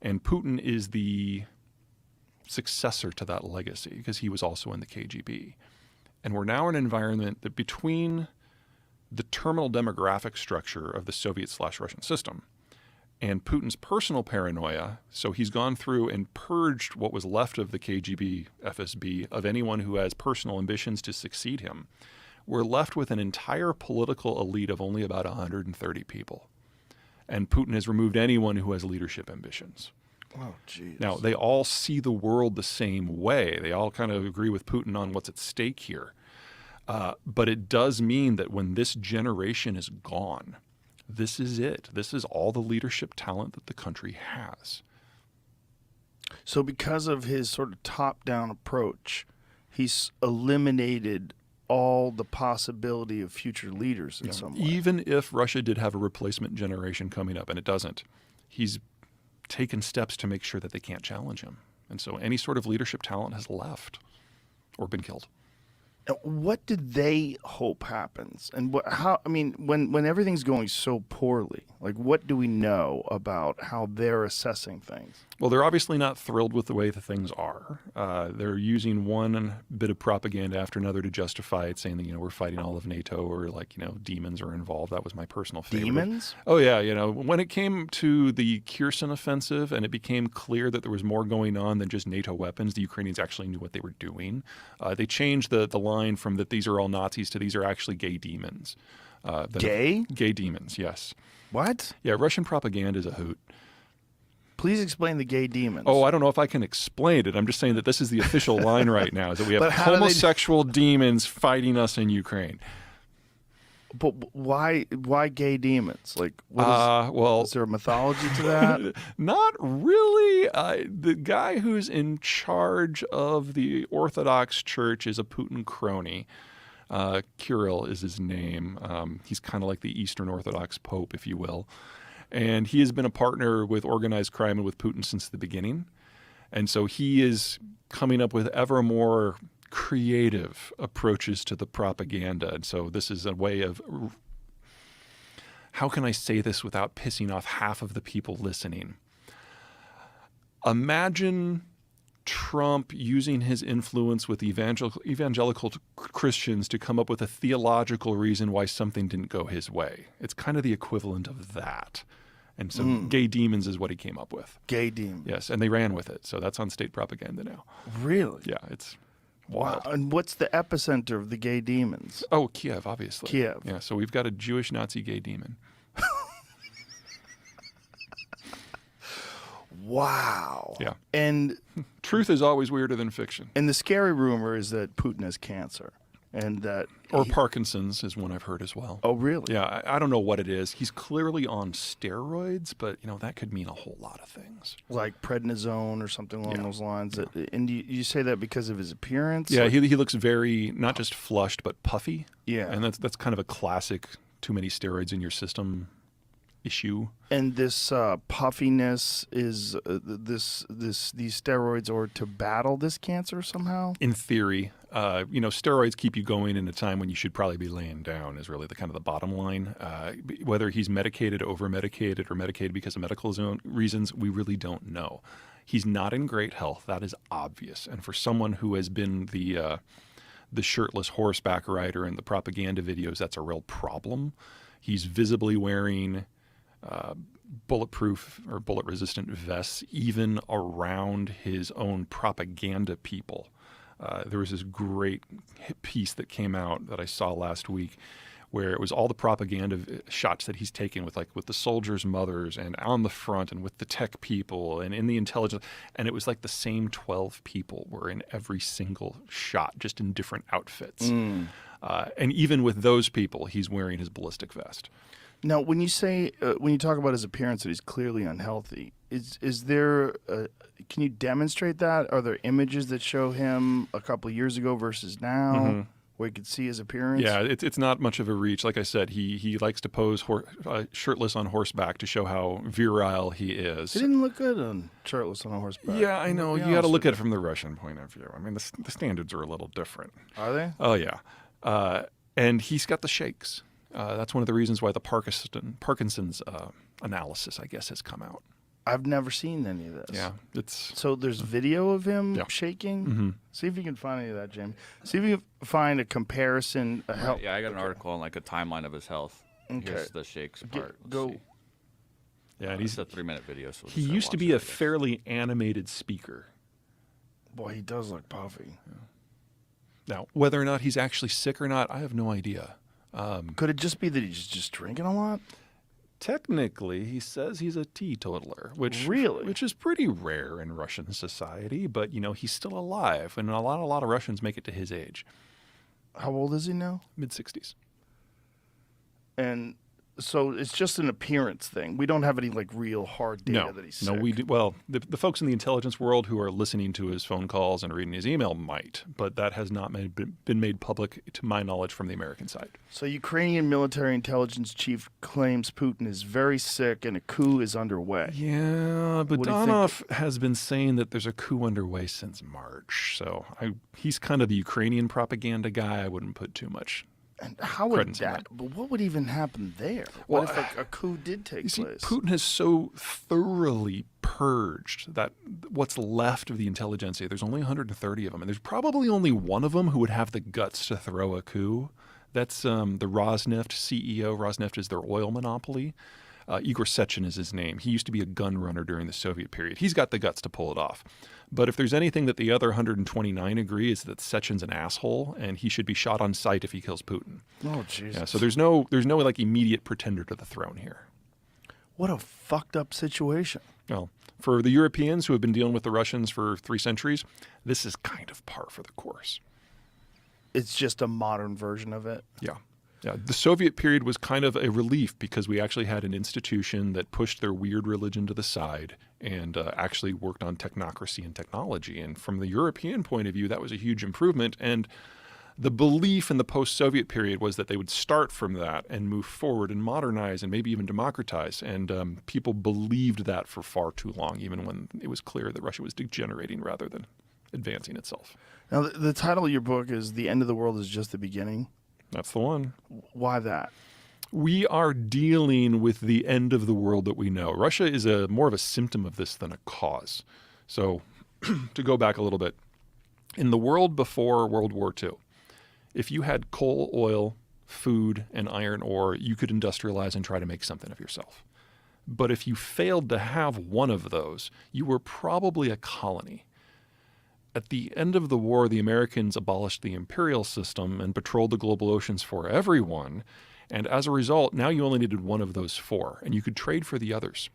And Putin is the successor to that legacy because he was also in the KGB. And we're now in an environment that between the terminal demographic structure of the Soviet/Russian system and Putin's personal paranoia, so he's gone through and purged what was left of the KGB, FSB, of anyone who has personal ambitions to succeed him, we're left with an entire political elite of only about 130 people. And Putin has removed anyone who has leadership ambitions. Oh, geez. Now, they all see the world the same way. They all kind of agree with Putin on what's at stake here. But it does mean that when this generation is gone, this is it. This is all the leadership talent that the country has. So because of his sort of top-down approach, he's eliminated all the possibility of future leaders in some way. Even if Russia did have a replacement generation coming up, and it doesn't, he's taken steps to make sure that they can't challenge him. And so any sort of leadership talent has left or been killed. What did they hope happens? And when everything's going so poorly, like what do we know about how they're assessing things? Well, they're obviously not thrilled with the way the things are. They're using one bit of propaganda after another to justify it, saying that, we're fighting all of NATO, or demons are involved. That was my personal favorite. Demons? Oh, yeah. When it came to the Kherson offensive and it became clear that there was more going on than just NATO weapons, the Ukrainians actually knew what they were doing. They changed the line from that these are all Nazis to these are actually gay demons. Gay? Gay demons, yes. What? Yeah, Russian propaganda is a hoot. Please explain the gay demons. Oh, I don't know if I can explain it. I'm just saying that this is the official line right now, is that we have But how do they- homosexual demons fighting us in Ukraine. But why gay demons? Like, is there a mythology to that? Not really. The guy who's in charge of the Orthodox Church is a Putin crony. Kirill is his name. He's kind of like the Eastern Orthodox Pope, if you will. And he has been a partner with organized crime and with Putin since the beginning. And so he is coming up with ever more creative approaches to the propaganda. And so this is a way of, how can I say this without pissing off half of the people listening? Imagine Trump using his influence with evangelical Christians to come up with a theological reason why something didn't go his way. It's kind of the equivalent of that. And so gay demons is what he came up with. Gay demons. Yes, and they ran with it. So that's on state propaganda now. Really? Yeah, it's Wow. wild. And what's the epicenter of the gay demons? Oh, Kiev, obviously. Kiev. Yeah, so we've got a Jewish Nazi gay demon. Wow. Yeah. And Truth is always weirder than fiction. the scary rumor is that Putin has cancer, and that Or Parkinson's is one I've heard as well. Oh, really? Yeah, I don't know what it is. He's clearly on steroids, but that could mean a whole lot of things. Like prednisone or something along Yeah. those lines. And you say that because of his appearance? Yeah, Like- he looks very, not just flushed, but puffy. Yeah. And that's kind of a classic too many steroids in your system issue. And this puffiness is these steroids are to battle this cancer somehow? In theory, steroids keep you going in a time when you should probably be laying down is really the kind of the bottom line. Whether he's medicated, over-medicated, or medicated because of medical reasons, we really don't know. He's not in great health. That is obvious. And for someone who has been the shirtless horseback rider in the propaganda videos, that's a real problem. He's visibly wearing bulletproof or bullet-resistant vests, even around his own propaganda people. There was this great piece that came out that I saw last week where it was all the propaganda shots that he's taken with the soldiers' mothers and on the front and with the tech people and in the intelligence. And it was like the same 12 people were in every single shot, just in different outfits. And even with those people, he's wearing his ballistic vest. Now, when you say when you talk about his appearance that he's clearly unhealthy, is there? Can you demonstrate that? Are there images that show him a couple of years ago versus now, where you can see his appearance? Yeah, it's not much of a reach. Like I said, he likes to pose shirtless on horseback to show how virile he is. He didn't look good on shirtless on a horseback. Yeah, I know. To be You got to honest look with at it from the Russian point of view. I mean, the standards are a little different. Are they? Oh yeah, and he's got the shakes. That's one of the reasons why the Parkinson's analysis, I guess, has come out. I've never seen any of this. Yeah, it's So there's video of him Yeah. shaking. hmm See if you can find any of that, Jim. See if you can find a comparison. Yeah, I got an article on like a timeline of his health. Okay. Here's the shakes part. Let's Go. see. yeah. And It's he's a 3-minute video. So we'll he just used to watch be that, a I guess. fairly animated speaker. Boy, he does look puffy. Now, whether or not he's actually sick or not, I have no idea. Could it just be that he's just drinking a lot? Technically, he says he's a teetotaler, which Really? which is pretty rare in Russian society. But he's still alive, and a lot of Russians make it to his age, How old is he now? mid-60s. And so it's just an appearance thing. We don't have any like real hard data No, that he's no, sick. we do. Well, the folks in the intelligence world who are listening to his phone calls and reading his email might, but that has not been made public, to my knowledge, from the American side. So Ukrainian military intelligence chief claims Putin is very sick and a coup is underway. Yeah, but What do you think? Donov has been saying that there's a coup underway since March. So he's kind of the Ukrainian propaganda guy. I wouldn't put too much. And how would Credence in that? But what would even happen there? Well, What if like, a coup did take You see, place? Putin has so thoroughly purged that what's left of the intelligentsia, there's only 130 of them, and there's probably only one of them who would have the guts to throw a coup. That's the Rosneft CEO. Rosneft is their oil monopoly. Igor Sechin is his name. He used to be a gun runner during the Soviet period. He's got the guts to pull it off. But if there's anything that the other 129 agree, is that Sechin's an asshole and he should be shot on sight if he kills Putin. Oh Jesus! Yeah, so there's no like immediate pretender to the throne here. What a fucked up situation. Well, for the Europeans who have been dealing with the Russians for 3 centuries, this is kind of par for the course. It's just a modern version of it. Yeah. Yeah, the Soviet period was kind of a relief because we actually had an institution that pushed their weird religion to the side and actually worked on technocracy and technology. And from the European point of view, that was a huge improvement. And the belief in the post-Soviet period was that they would start from that and move forward and modernize and maybe even democratize. And people believed that for far too long, even when it was clear that Russia was degenerating rather than advancing itself. Now, the title of your book is "The End of the World is Just the Beginning." That's the one. Why that? We are dealing with the end of the world that we know. Russia is more of a symptom of this than a cause. So to go back a little bit, in the world before World War II, if you had coal, oil, food, and iron ore, you could industrialize and try to make something of yourself. But if you failed to have one of those, you were probably a colony. At the end of the war, the Americans abolished the imperial system and patrolled the global oceans for everyone. And as a result, now you only needed one of those 4, and you could trade for the others.